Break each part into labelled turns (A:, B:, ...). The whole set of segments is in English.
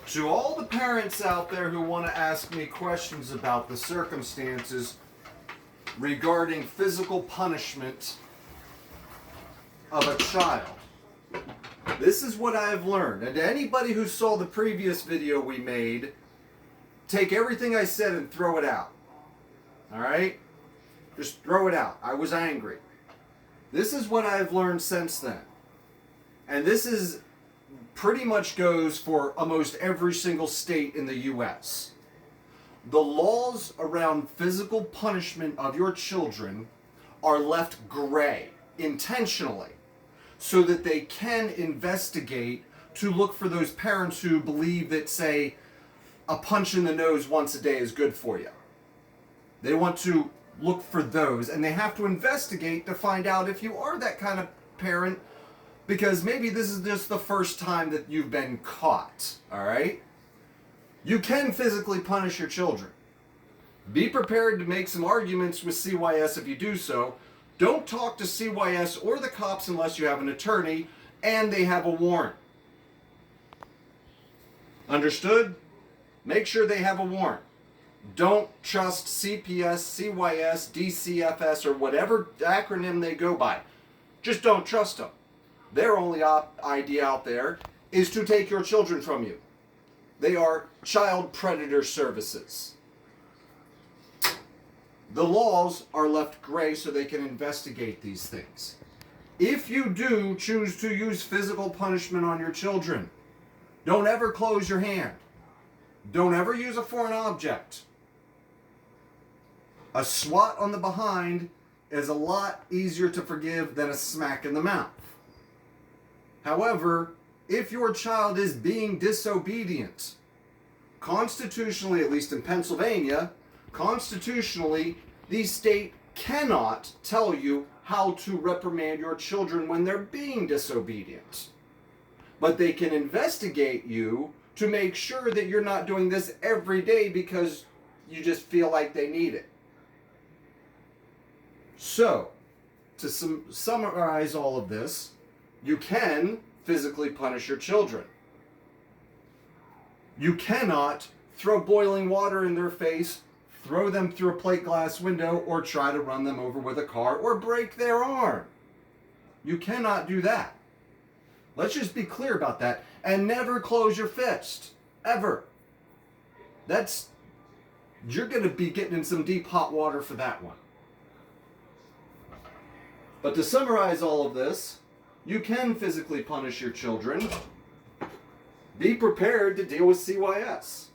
A: To all the parents out there who want to ask me questions about the circumstances regarding physical punishment of a child, this is what I have learned. And to anybody who saw the previous video we made, take everything I said and throw it out. Alright? Just throw it out. I was angry. This is what I've learned since then. And this is pretty much goes for almost every single state in the U.S. The laws around physical punishment of your children are left gray intentionally so that they can investigate to look for those parents who believe that, say, a punch in the nose once a day is good for you. They want to look for those, and they have to investigate to find out if you are that kind of parent, because maybe this is just the first time that you've been caught, all right? You can physically punish your children. Be prepared to make some arguments with CYS if you do so. Don't talk to CYS or the cops unless you have an attorney and they have a warrant. Understood? Make sure they have a warrant. Don't trust CPS, CYS, DCFS, or whatever acronym they go by. Just don't trust them. Their only idea out there is to take your children from you. They are child predator services. The laws are left gray so they can investigate these things. If you do choose to use physical punishment on your children, don't ever close your hand. Don't ever use a foreign object. A swat on the behind is a lot easier to forgive than a smack in the mouth. However, if your child is being disobedient, constitutionally, at least in Pennsylvania, constitutionally, the state cannot tell you how to reprimand your children when they're being disobedient. But they can investigate you to make sure that you're not doing this every day because you just feel like they need it. So, to summarize all of this, you can physically punish your children. You cannot throw boiling water in their face, throw them through a plate glass window, or try to run them over with a car or break their arm. You cannot do that. Let's just be clear about that. And never close your fist. Ever. You're going to be getting in some deep hot water for that one. But to summarize all of this, you can physically punish your children. Be prepared to deal with CYS.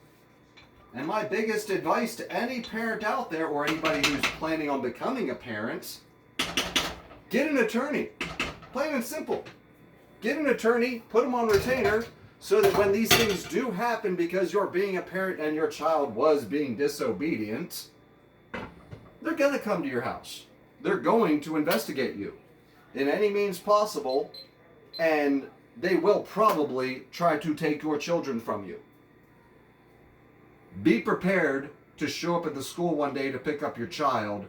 A: And my biggest advice to any parent out there, or anybody who's planning on becoming a parent, get an attorney. Plain and simple. Get an attorney, put them on retainer, so that when these things do happen because you're being a parent and your child was being disobedient, they're going to come to your house. They're going to investigate you in any means possible, and they will probably try to take your children from you. Be prepared to show up at the school one day to pick up your child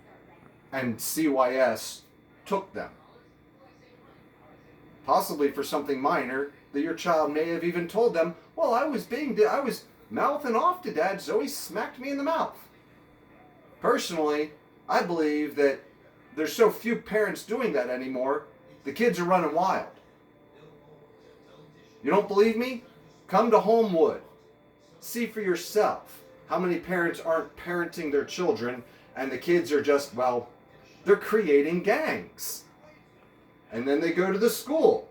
A: and CYS took them. Possibly for something minor that your child may have even told them, well, I was mouthing off to Dad, so he smacked me in the mouth. Personally, I believe that there's so few parents doing that anymore, the kids are running wild. You don't believe me? Come to Homewood. See for yourself how many parents aren't parenting their children and the kids are just, well, they're creating gangs. And then they go to the school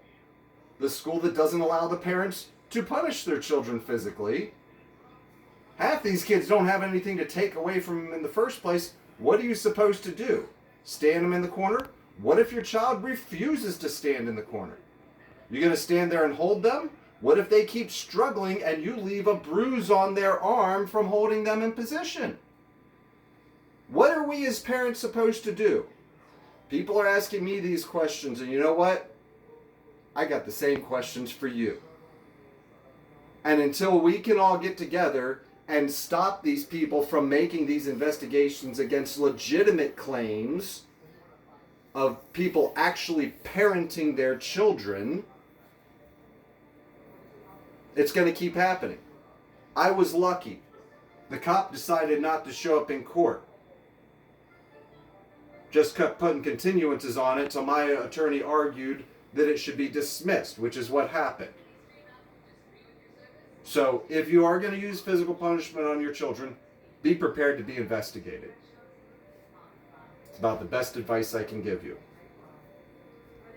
A: that doesn't allow the parents to punish their children physically. Half these kids don't have anything to take away from them in the first place. What are you supposed to do? Stand them in the corner? What if your child refuses to stand in the corner? You're going to stand there and hold them? What if they keep struggling and you leave a bruise on their arm from holding them in position? What are we as parents supposed to do? People are asking me these questions, and you know what? I got the same questions for you. And until we can all get together and stop these people from making these investigations against legitimate claims of people actually parenting their children, it's going to keep happening. I was lucky. The cop decided not to show up in court. Just kept putting continuances on it till my attorney argued that it should be dismissed, which is what happened. So if you are going to use physical punishment on your children, be prepared to be investigated. It's about the best advice I can give you.